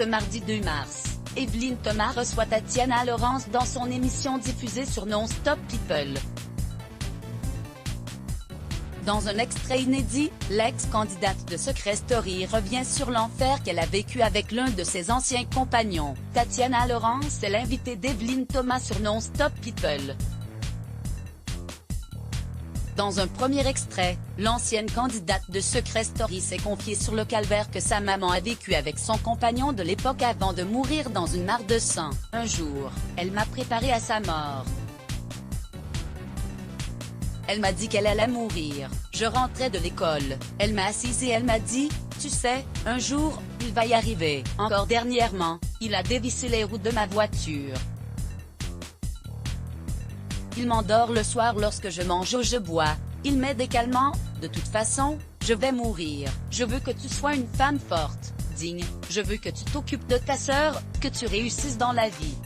Ce mardi 2 mars, Evelyne Thomas reçoit Tatiana Laurence dans son émission diffusée sur Non-Stop People. Dans un extrait inédit, l'ex-candidate de Secret Story revient sur l'enfer qu'elle a vécu avec l'un de ses anciens compagnons. Tatiana Laurence est l'invitée d'Evelyne Thomas sur Non-Stop People. Dans un premier extrait, l'ancienne candidate de Secret Story s'est confiée sur le calvaire que sa maman a vécu avec son compagnon de l'époque avant de mourir dans une mare de sang. Un jour, elle m'a préparé à sa mort. Elle m'a dit qu'elle allait mourir. Je rentrais de l'école. Elle m'a assise et elle m'a dit, tu sais, un jour, il va y arriver. Encore dernièrement, il a dévissé les roues de ma voiture. Il m'endort le soir lorsque je mange ou je bois. Il met des calmants. De toute façon, je vais mourir. Je veux que tu sois une femme forte, digne. Je veux que tu t'occupes de ta sœur, que tu réussisses dans la vie.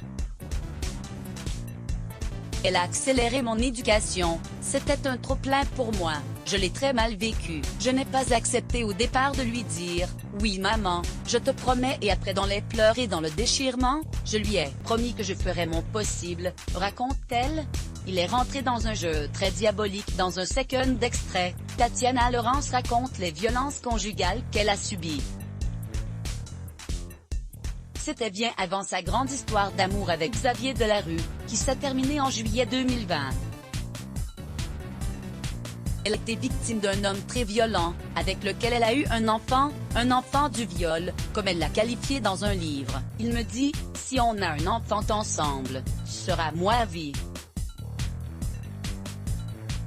Elle a accéléré mon éducation. C'était un trop-plein pour moi. Je l'ai très mal vécu. Je n'ai pas accepté au départ de lui dire « Oui maman, je te promets » et après dans les pleurs et dans le déchirement, je lui ai promis que je ferais mon possible, raconte-t-elle. Il est rentré dans un jeu très diabolique. Dans un second d'extrait, Tatiana Laurence raconte les violences conjugales qu'elle a subies. C'était bien avant sa grande histoire d'amour avec Xavier Delarue, qui s'est terminée en juillet 2020. Elle était victime d'un homme très violent, avec lequel elle a eu un enfant du viol, comme elle l'a qualifié dans un livre. Il me dit, si on a un enfant ensemble, tu seras moi à vie.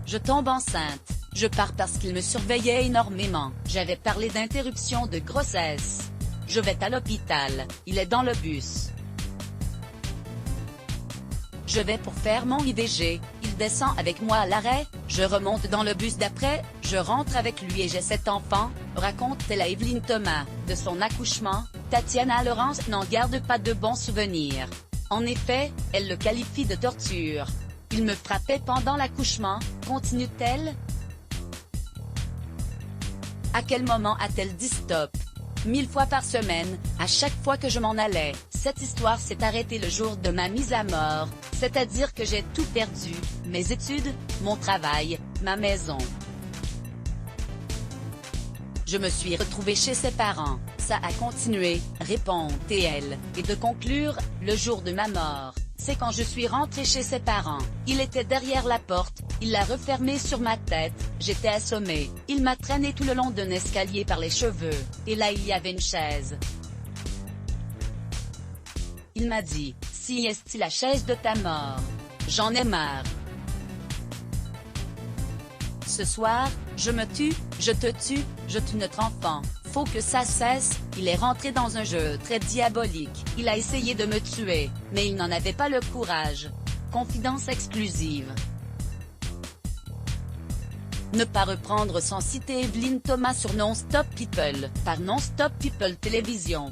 Je tombe enceinte. Je pars parce qu'il me surveillait énormément. J'avais parlé d'interruption de grossesse. Je vais à l'hôpital, il est dans le bus. Je vais pour faire mon IVG, il descend avec moi à l'arrêt, je remonte dans le bus d'après, je rentre avec lui et j'ai cet enfant, raconte-t-elle à Evelyne Thomas. De son accouchement, Tatiana Laurence n'en garde pas de bons souvenirs. En effet, elle le qualifie de torture. Il me frappait pendant l'accouchement, continue-t-elle. À quel moment a-t-elle dit stop? 1000 fois par semaine, à chaque fois que je m'en allais. Cette histoire s'est arrêtée le jour de ma mise à mort, c'est-à-dire que j'ai tout perdu, mes études, mon travail, ma maison. Je me suis retrouvée chez ses parents, ça a continué, répond-elle, et de conclure, le jour de ma mort, c'est quand je suis rentrée chez ses parents. Il était derrière la porte, il l'a refermée sur ma tête, j'étais assommée, il m'a traînée tout le long d'un escalier par les cheveux, et là il y avait une chaise. Il m'a dit, si est-ce la chaise de ta mort? J'en ai marre. Ce soir, je me tue, je te tue, je tue notre enfant. Faut que ça cesse. Il est rentré dans un jeu très diabolique. Il a essayé de me tuer, mais il n'en avait pas le courage. Confidence exclusive. Ne pas reprendre sans citer Evelyne Thomas sur Non-Stop People, par Non-Stop People Télévision.